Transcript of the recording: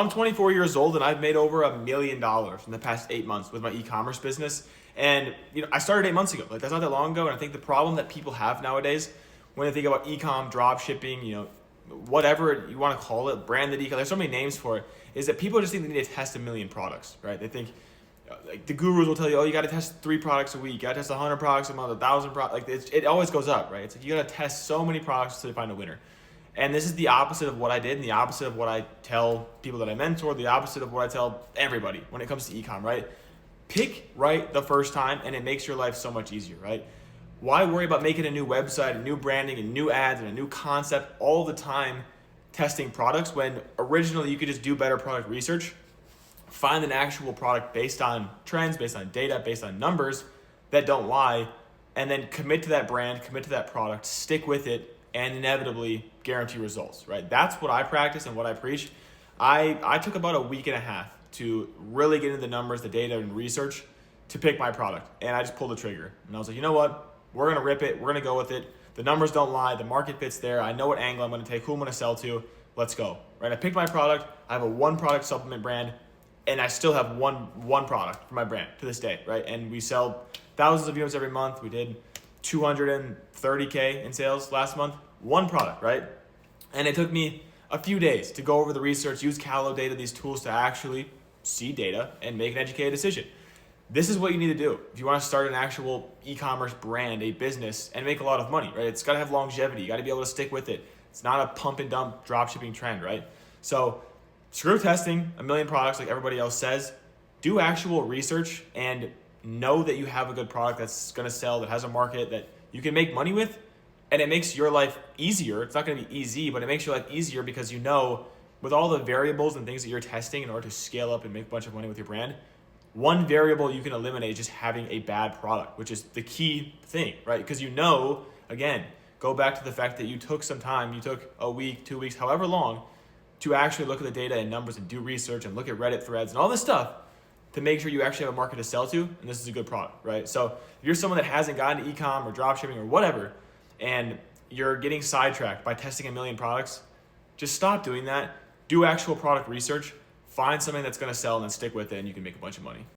I'm 24 years old and I've made over $1 million in the past 8 months with my e-commerce business. And I started 8 months ago. Like that's not that long ago. And I think the problem that people have nowadays when they think about e-com, drop shipping, whatever you want to call it, branded e-com, there's so many names for it, is that people just think they need to test 1 million products, right? They think like the gurus will tell you, oh, you got to test 3 products a week, you got to test 100 products a month, 1,000 products. Like it always goes up, right? It's like you got to test so many products to find a winner. And this is the opposite of what I did and the opposite of what I tell people that I mentor, the opposite of what I tell everybody when it comes to e-com, right? Pick right the first time and it makes your life so much easier, right? Why worry about making a new website, a new branding, and new ads, and a new concept all the time testing products when originally you could just do better product research, find an actual product based on trends, based on data, based on numbers that don't lie, and then commit to that brand, commit to that product, stick with it, and inevitably guarantee results, right? That's what I practice and what I preach. I took about a week and a half to really get into the numbers, the data, and research to pick my product. And I just pulled the trigger. And I was like, you know what? We're going to rip it. We're going to go with it. The numbers don't lie. The market fits there. I know what angle I'm going to take, who I'm going to sell to. Let's go, right? I picked my product. I have a 1-product supplement brand, and I still have one product for my brand to this day, right? And we sell thousands of units every month. We did 230K in sales last month, 1 product, right? And it took me a few days to go over the research, use Calo data, these tools to actually see data and make an educated decision. This is what you need to do if you want to start an actual e-commerce brand, a business, and make a lot of money, right? It's got to have longevity. You got to be able to stick with it. It's not a pump and dump drop shipping trend, right? So screw testing 1 million products like everybody else says. Do actual research and know that you have a good product that's going to sell, that has a market that you can make money with, and it makes your life easier. It's not going to be easy, but it makes your life easier because with all the variables and things that you're testing in order to scale up and make a bunch of money with your brand, one variable you can eliminate is just having a bad product, which is the key thing, right? Because again, go back to the fact that you took some time, you took a week, 2 weeks, however long, to actually look at the data and numbers and do research and look at Reddit threads and all this stuff to make sure you actually have a market to sell to, and this is a good product, right? So if you're someone that hasn't gotten to e-com or drop shipping or whatever, and you're getting sidetracked by testing 1 million products, just stop doing that. Do actual product research, find something that's gonna sell and then stick with it, and you can make a bunch of money.